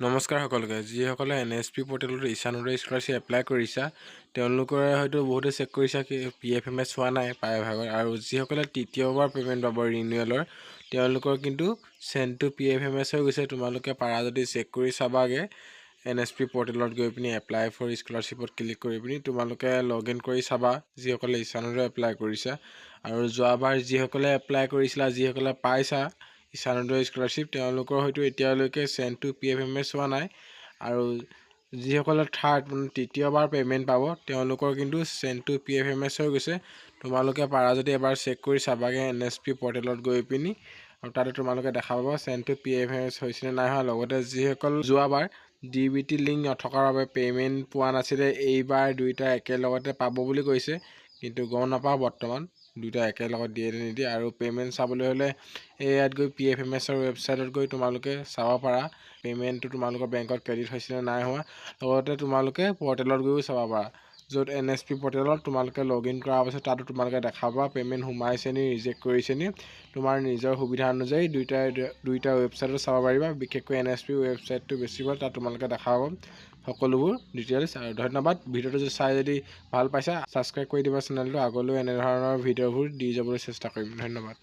নমস্কাৰ সকলোকে যিসকলে এনএছপি পৰ্টেলত ঈশানোদয় স্কলাৰশ্বিপ এপ্লাই কৰিছা তেওঁলোকৰে হয়তো বহুতে চেক কৰিছা কি PFMS হোৱা নাই প্ৰায়ভাগৰ আৰু যিসকলে তৃতীয়বাৰ পে'মেণ্ট পাব ৰিনিউৱেলৰ তেওঁলোকৰ কিন্তু চেণ্ড টু PFMS হৈ গৈছে। তোমালোকে পাৰা যদি চেক কৰি চাবাগে এনএছপি পৰ্টেলত গৈ পিনি এপ্লাই ফৰ স্কলাৰশ্বিপত ক্লিক কৰি পিনি তোমালোকে লগ ইন কৰি চাবা যিসকলে ঈশানোদয় এপ্লাই কৰিছা। আৰু যোৱাবাৰ যিসকলে এপ্লাই কৰিছিলা যিসকলে পাইছা ঈশানোদয় স্কলাৰশ্বিপ তেওঁলোকৰ হয়তো এতিয়ালৈকে চেণ্ড টু PFMS হোৱা নাই আৰু যিসকলে তৃতীয়বাৰ পে'মেণ্ট পাব তেওঁলোকৰ কিন্তু চেণ্ড টু PFMS হৈ গৈছে। তোমালোকে পাৰা যদি এবাৰ চেক কৰি চাবাগে এনএছপি পৰ্টেলত গৈ পিনি আৰু তাতে তোমালোকে দেখা পাবা চেণ্ড টু PFMS হৈছিলে নাই হোৱা। লগতে যিসকল যোৱাবাৰ DBT লিংক নথকাৰ বাবে পে'মেণ্ট পোৱা নাছিলে এইবাৰ দুইটা একেলগতে পাব বুলি কৈছে, কিন্তু গম নাপাওঁ বৰ্তমান দুইটা একেলগত দিয়ে নিদিয়ে। আৰু পে'মেণ্ট চাবলৈ হ'লে ইয়াত গৈ PFMSৰ ৱেবছাইটত গৈ তোমালোকে চাব পাৰা পে'মেণ্টটো তোমালোকৰ বেংকত ক্ৰেডিট হৈছিলে নাই হোৱা। লগতে তোমালোকে পৰ্টেলত গৈও চাব পাৰা য'ত এনএছপি পৰ্টেলত তোমালোকে লগ ইন কৰাৰ পাছত তাতো তোমালোকে দেখা পাবা পে'মেণ্ট সোমাইছে নি ৰিজেক্ট কৰিছে নি। তোমাৰ নিজৰ সুবিধা অনুযায়ী দুইটা ৱেবছাইটত চাব পাৰিবা। বিশেষকৈ এনএছপি ৱেবছাইটটো বেছি ভাল, তাত তোমালোকে দেখা পাব সকলোবোৰ ডিটেইলছ। আৰু ধন্যবাদ। ভিডিঅ'টো চাই যদি ভাল পাইছা ছাবস্ক্ৰাইব কৰি দিবা চেনেলটো। আগলৈও এনেধৰণৰ ভিডিঅ'বোৰ দি যাবলৈ চেষ্টা কৰিম। ধন্যবাদ।